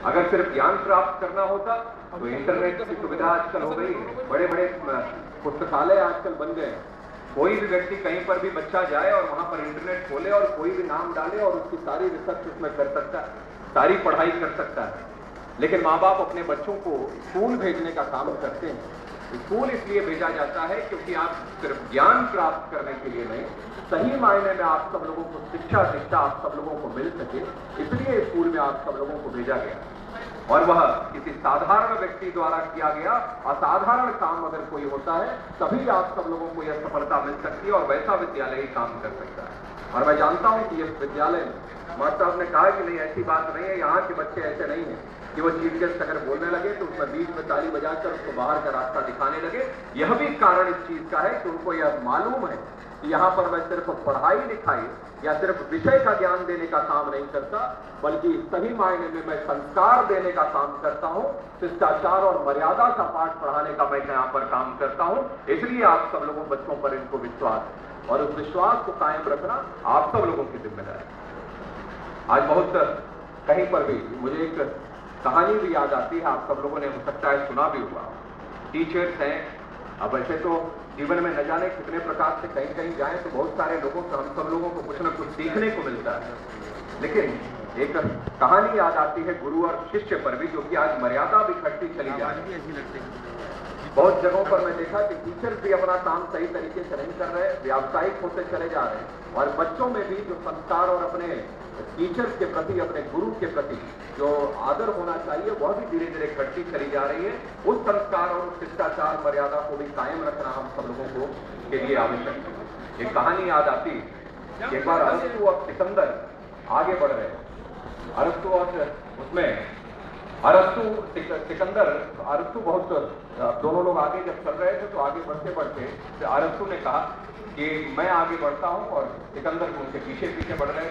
अगर सिर्फ ज्ञान प्राप्त करना होता तो इंटरनेट की सुविधा आजकल हो गई है, बड़े बड़े पुस्तकालय आजकल बन गए। कोई भी व्यक्ति कहीं पर भी बच्चा जाए और वहां पर इंटरनेट खोले और कोई भी नाम डाले और उसकी सारी रिसर्च उसमें कर सकता है, सारी पढ़ाई कर सकता है। लेकिन माँ बाप अपने बच्चों को स्कूल भेजने का काम करते हैं। स्कूल इसलिए भेजा जाता है क्योंकि आप सिर्फ ज्ञान प्राप्त करने के लिए नहीं, सही मायने में आप सब लोगों को शिक्षा दीक्षा आप सब लोगों को मिल सके, इसलिए स्कूल में आप सब लोगों को भेजा गया। और वह किसी साधारण व्यक्ति द्वारा किया गया असाधारण काम अगर कोई होता है तभी आप सब लोगों को यह सफलता मिल सकती है और वैसा विद्यालय ही काम कर सकता है। और मैं जानता हूं कि यह विद्यालय, मास्टर साहब ने कहा कि नहीं ऐसी बात नहीं है, यहाँ के बच्चे ऐसे नहीं है कि वो चीफ गेस्ट अगर बोलने लगे तो उसमें बीच में ताली बजाकर उसको बाहर का रास्ता दिखाने लगे। यह भी कारण इस चीज का है कि उनको यह मालूम है कि यहाँ पर मैं सिर्फ पढ़ाई लिखाई या सिर्फ विषय का ज्ञान देने का काम नहीं करता, बल्कि सही मायने में मैं संस्कार देने का काम करता हूँ, शिष्टाचार और मर्यादा का पाठ पढ़ाने का मैं यहाँ पर काम करता हूँ। इसलिए आप सब लोगों बच्चों पर इनको विश्वास है और उस विश्वास को कायम रखना आप सब लोगों की जिम्मेदारी है। आज बहुत कहीं पर भी मुझे एक कहानी भी याद आती है, आप सब लोगों ने हो सकता है सुना भी हुआ। टीचर्स हैं, अब ऐसे तो जीवन में न जाने कितने प्रकार से कहीं कहीं जाएं तो बहुत सारे लोगों से हम सब लोगों को कुछ न कुछ सीखने को मिलता है। लेकिन एक कहानी याद आती है गुरु और शिष्य पर भी, जो कि आज मर्यादा भी घटती चली जा रही है। बहुत जगहों पर मैं देखा कि टीचर्स भी अपना काम सही तरीके से नहीं कर रहे, व्यावसायिक होते चले जा रहे हैं और बच्चों में भी जो संस्कार और अपने टीचर्स के प्रति, अपने गुरु के प्रति जो आदर होना चाहिए वह भी धीरे धीरे घटती चली जा रही है। उस संस्कार और शिष्टाचार मर्यादा को भी कायम रखना हम सब लोगों को के लिए आवश्यक है। एक कहानी याद आती, एक बार अरस्तु और सिकंदर आगे बढ़ रहे हैं। अरस्तु और उसमें सिकंदर, अरस्तु बहुत, दोनों लोग आगे जब चल रहे थे तो आगे बढ़ते बढ़ते अरस्तु ने कहा कि मैं आगे बढ़ता हूं और सिकंदर उनके पीछे पीछे बढ़ रहे हैं।